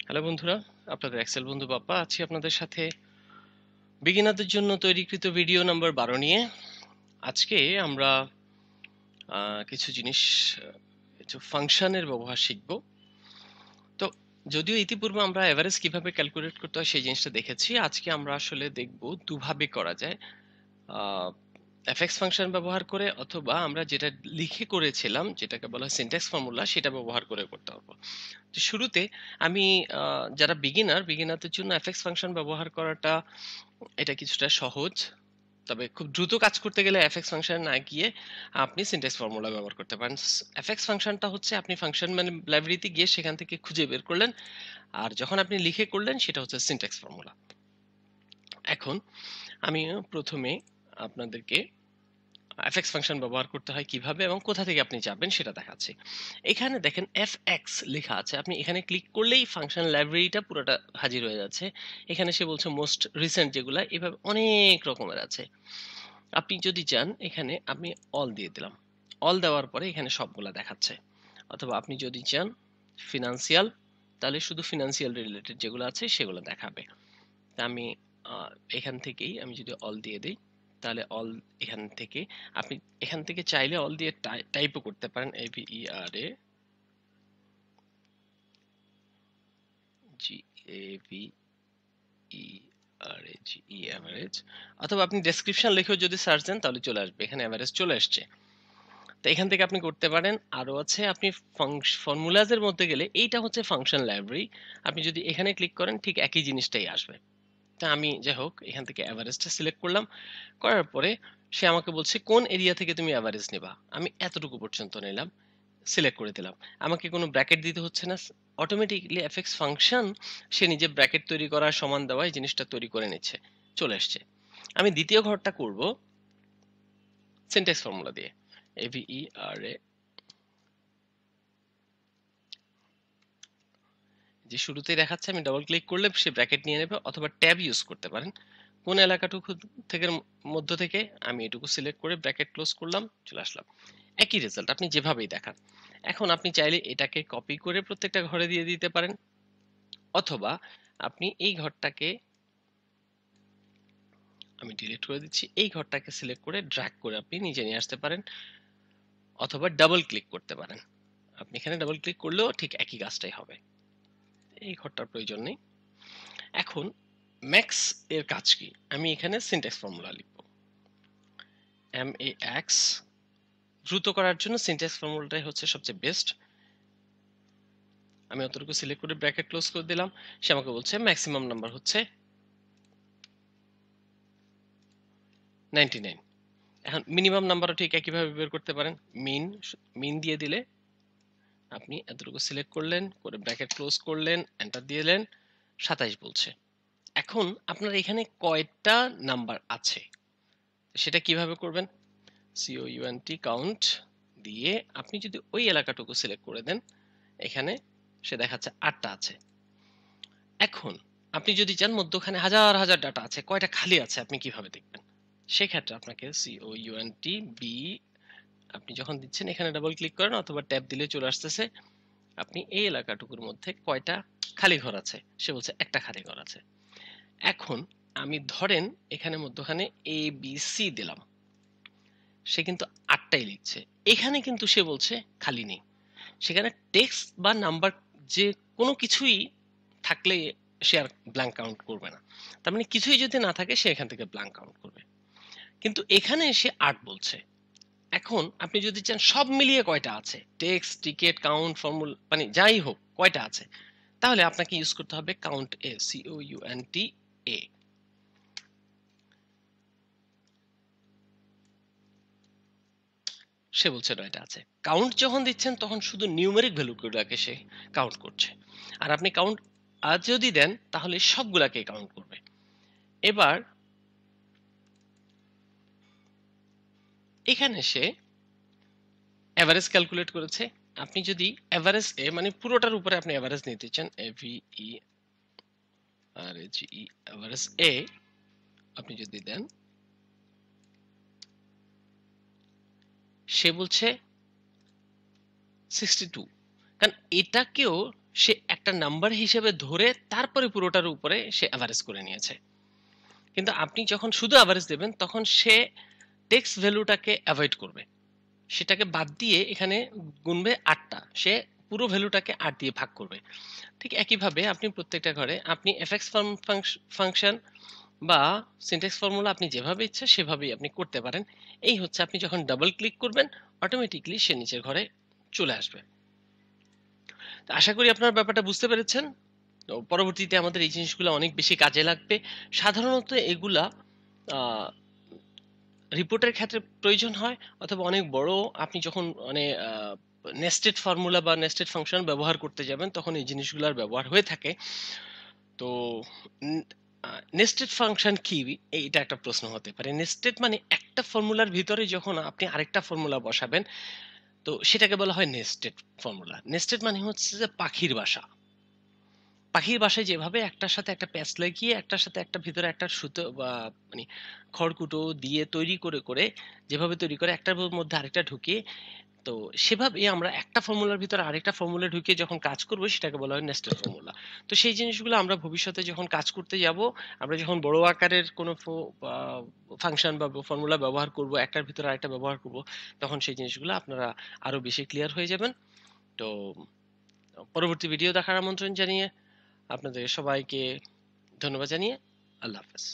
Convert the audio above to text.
Hello বন্ধুরা, আপনাদের Excel বন্ধু পাপ্পা আছি আপনাদের সাথে বিগিনারদের জন্য তৈরিকৃত ভিডিও নাম্বার 12 নিয়ে। আজকে আমরা কিছু জিনিস, কিছু ফাংশনের ব্যবহার শিখব। তো যদিও ইতিপূর্বে আমরা এভারেজ কিভাবে ক্যালকুলেট করতে হয় সেই জিনিসটা দেখেছি, আজকে আমরা আসলে দেখব দুভাবে করা যায়। এফএক্স ফাংশন ব্যবহার করে, অথবা আমরা যেটা লিখে করেছিলাম যেটাকে বলা হয় সিনট্যাক্স ফর্মুলা, সেটা ব্যবহার করে করতে পারবো। তো শুরুতে আমি যারা বিগিনারদের জন্য এফএক্স ফাংশন ব্যবহার করাটা এটা কিছুটা সহজ। তবে খুব দ্রুত কাজ করতে গেলে এফএক্স ফাংশন না গিয়ে আপনি সিনট্যাক্স ফর্মুলা ব্যবহার করতে পারেন। এফএক্স ফাংশনটা হচ্ছে আপনি ফাংশন মানে লাইব্রেরিতে গিয়ে সেখান থেকে খুঁজে বের করলেন, আর যখন আপনি লিখে করলেন সেটা হচ্ছে সিনট্যাক্স ফর্মুলা। এখন আমি প্রথমে আপনাদেরকে এফএক্স ফাংশন ব্যবহার করতে হয় কিভাবে এবং কোথা থেকে আপনি যাবেন সেটা দেখাচ্ছি। এখানে দেখেন এফএক্স লেখা আছে, আপনি এখানে ক্লিক করলেই ফাংশন লাইব্রেরিটা পুরোটা হাজির হয়ে যাচ্ছে। এখানে সে বলছে মোস্ট রিসেন্ট যেগুলা, এভাবে অনেক রকমের আছে। আপনি যদি চান এখানে আমি অল দিয়ে দিলাম, অল দেওয়ার পরে এখানে সবগুলা দেখাচ্ছে। অথবা আপনি যদি চান ফিনান্সিয়াল, তাহলে শুধু ফিনান্সিয়াল রিলেটেড যেগুলো আছে সেগুলো দেখাবে। তা আমি এখান থেকেই আমি যদি অল দিয়ে দিই, তাহলে অল এখান থেকে আপনি এখান থেকে চাইলে অল দিয়ে টাইপও করতে পারেন, AVERAGE অ্যাভারেজ। অথবা আপনি ডেসক্রিপশন লিখেও যদি সার্চ দেন তাহলে চলে আসবে, এখানে অ্যাভারেজ চলে আসছে। তো এখান থেকে আপনি করতে পারেন। আরো আছে, আপনি ফর্মুলাজের মধ্যে গেলে এইটা হচ্ছে ফাংশন লাইব্রেরি, আপনি যদি এখানে ক্লিক করেন ঠিক একই জিনিসটাই আসবে। তা আমি যাই হোক এখান থেকে অ্যাভারেজটা সিলেক্ট করলাম, করার পরে সে আমাকে বলছে কোন এরিয়া থেকে তুমি অ্যাভারেজ নেবা। আমি এতটুকু পর্যন্ত নিলাম, সিলেক্ট করে দিলাম। আমাকে কোনো ব্র্যাকেট দিতে হচ্ছে না, অটোমেটিকলি এফএক্স ফাংশন সে নিজে ব্র্যাকেট তৈরি করা সমান দেওয়া এই জিনিসটা তৈরি করে নিচ্ছে, চলে আসছে। আমি দ্বিতীয় ঘরটা করব সিনট্যাক্স ফর্মুলা দিয়ে, এভিইআরএ, যে শুরুতেই দেখাচ্ছে। আমি ডাবল ক্লিক করলে সে ব্র্যাকেট নিয়ে নেবে, অথবা ট্যাব ইউজ করতে পারেন। কোন এলাকাটুকু থেকে মধ্য থেকে আমি এটুকু সিলেক্ট করে ব্র্যাকেট ক্লোজ করলাম, চলে আসলাম। একই রেজাল্ট আপনি যেভাবেই দেখান। এখন আপনি চাইলে এটাকে কপি করে প্রত্যেকটা ঘরে দিয়ে দিতে পারেন, অথবা আপনি এই ঘরটাকে, আমি ডিলিট করে দিচ্ছি, এই ঘরটাকে সিলেক্ট করে ড্র্যাগ করে আপনি নিচে নিয়ে আসতে পারেন, অথবা ডাবল ক্লিক করতে পারেন। আপনি এখানে ডাবল ক্লিক করলেও ঠিক একই কাজটাই হবে। এই ঘরটার প্রয়োজন নেই। এখন ম্যাক্স এর কাজ কি, আমি এখানে সিনট্যাক্স ফর্মুলা লিখব। MAX দ্রুত করার জন্য সিনট্যাক্স ফর্মুলাটাই হচ্ছে সবচেয়ে বেস্ট। আমি অতটুকু সিলেক্ট করে ব্র্যাকেট ক্লোজ করে দিলাম। সে আমাকে বলছে ম্যাক্সিমাম নাম্বার হচ্ছে 99। এখন মিনিমাম নাম্বারও ঠিক একইভাবে বের করতে পারেন। মিন মিন দিয়ে দিলে আপনি এতটুকু সিলেক্ট করলেন, করে ব্র্যাকেট ক্লোজ করলেন, এন্টার দিলেন, 27 বলছে। এখন আপনার এখানে কয়টা নাম্বার আছে সেটা কিভাবে করবেন, COUNT কাউন্ট দিয়ে আপনি যদি ওই এলাকাটুকু সিলেক্ট করে দেন, এখানে সে দেখাচ্ছে 8টা আছে। এখন আপনি যদি চান মধ্যখানে হাজার হাজার ডাটা আছে, কয়টা খালি আছে আপনি কিভাবে দেখবেন, সেক্ষেত্রে আপনাকে COUNT আপনি যখন দিচ্ছেন এখানে ডাবল ক্লিক করেন, অথবা ট্যাব দিলে চলে আসতেছে আপনি এই এলাকাটুকুর মধ্যে কয়টা খালি ঘর আছে। সে বলছে একটা খালি ঘর আছে। এখন আমি ধরেন এখানে মধ্যখানে ABC দিলাম, সে কিন্তু 8টাই লিখছে। এখানে কিন্তু সে বলছে খালি নেই, সেখানে টেক্সট বা নাম্বার যে কোনো কিছুই থাকলে সে আর ব্ল্যাঙ্ক কাউন্ট করবে না। তার মানে কিছুই যদি না থাকে সে এখান থেকে ব্ল্যাঙ্ক কাউন্ট করবে। কিন্তু এখানে সে 8 বলছে। এখন আপনি যদি চান সব মিলিয়ে কয়টা আছে, টেক্সট, টিকেট, কাউন্ট, ফর্মুলা, মানে যাই হোক কয়টা আছে, তাহলে আপনাকে ইউজ করতে হবে কাউন্ট এ, COUNT-A। সে বলছে 9টা আছে। কাউন্ট যখন দিচ্ছেন তখন শুধু নিউমেরিক ভ্যালুগুলোকে সে কাউন্ট করছে, আর আপনি কাউন্ট আজ যদি দেন তাহলে সবগুলাকে কাউন্ট করবে। এবার এখানে সে এভারেজ ক্যালকুলেট করেছে। আপনি যদি এভারেজ এ মানে পুরোটার উপরে আপনি এভারেজ নিতে চান, AVERAGE এভারেজ এ আপনি যদি দেন, সে বলছে 62। কারণ এটাকেও সে একটা নাম্বার হিসেবে ধরে তারপরে পুরোটার উপরে সে এভারেজ করে নিয়েছে। কিন্তু আপনি যখন শুধু এভারেজ দেবেন তখন সে টেক্সট ভ্যালুটাকে অ্যাভয়েড করবে, সেটাকে বাদ দিয়ে এখানে গুনবে 8টা, সে পুরো ভ্যালুটাকে 8 দিয়ে ভাগ করবে। ঠিক একইভাবে আপনি প্রত্যেকটা ঘরে আপনি এফএক্স ফাংশন বা সিনট্যাক্স ফর্মুলা আপনি যেভাবে ইচ্ছা সেভাবেই আপনি করতে পারেন। এই হচ্ছে আপনি যখন ডাবল ক্লিক করবেন অটোমেটিকলি সে নিচের ঘরে চলে আসবে। তো আশা করি আপনার ব্যাপারটা বুঝতে পেরেছেন। তো পরবর্তীতে আমাদের এই জিনিসগুলো অনেক বেশি কাজে লাগবে। সাধারণত এগুলা আহ, রিপোর্টের ক্ষেত্রে প্রয়োজন হয়, অথবা অনেক বড় আপনি যখন মানে নেস্টেড ফর্মুলা বা নেস্টেড ফাংশন ব্যবহার করতে যাবেন তখন এই জিনিসগুলোর ব্যবহার হয়ে থাকে। তো নেস্টেড ফাংশন কি, এইটা একটা প্রশ্ন হতে পারে। নেস্টেড মানে একটা ফর্মুলার ভিতরে যখন আপনি আরেকটা ফর্মুলা বসাবেন, তো সেটাকে বলা হয় নেস্টেড ফর্মুলা। নেস্টেড মানে হচ্ছে যে পাখির বাসা। পাখির বাসায় যেভাবে একটার সাথে একটা প্যাঁচ লাগিয়ে একটার সাথে একটা ভিতরে একটা সুতো বা মানে খড়কুটো দিয়ে তৈরি করে করে যেভাবে তৈরি করে একটার মধ্যে আরেকটা ঢুকিয়ে, তো সেভাবেই আমরা একটা ফর্মুলার ভিতরে আরেকটা ফর্মুলা ঢুকিয়ে যখন কাজ করব সেটাকে বলা হয় নেস্টেড ফর্মুলা। তো সেই জিনিসগুলো আমরা ভবিষ্যতে যখন কাজ করতে যাব, আমরা যখন বড় আকারের কোনো ফাংশন বা ফর্মুলা ব্যবহার করব, একটার ভিতরে আরেকটা ব্যবহার করব, তখন সেই জিনিসগুলো আপনারা আরো বেশি ক্লিয়ার হয়ে যাবেন। তো পরবর্তী ভিডিও দেখার আমন্ত্রণ জানিয়ে আপনাদের সবাইকে ধন্যবাদ জানিয়ে আল্লাহ হাফেজ।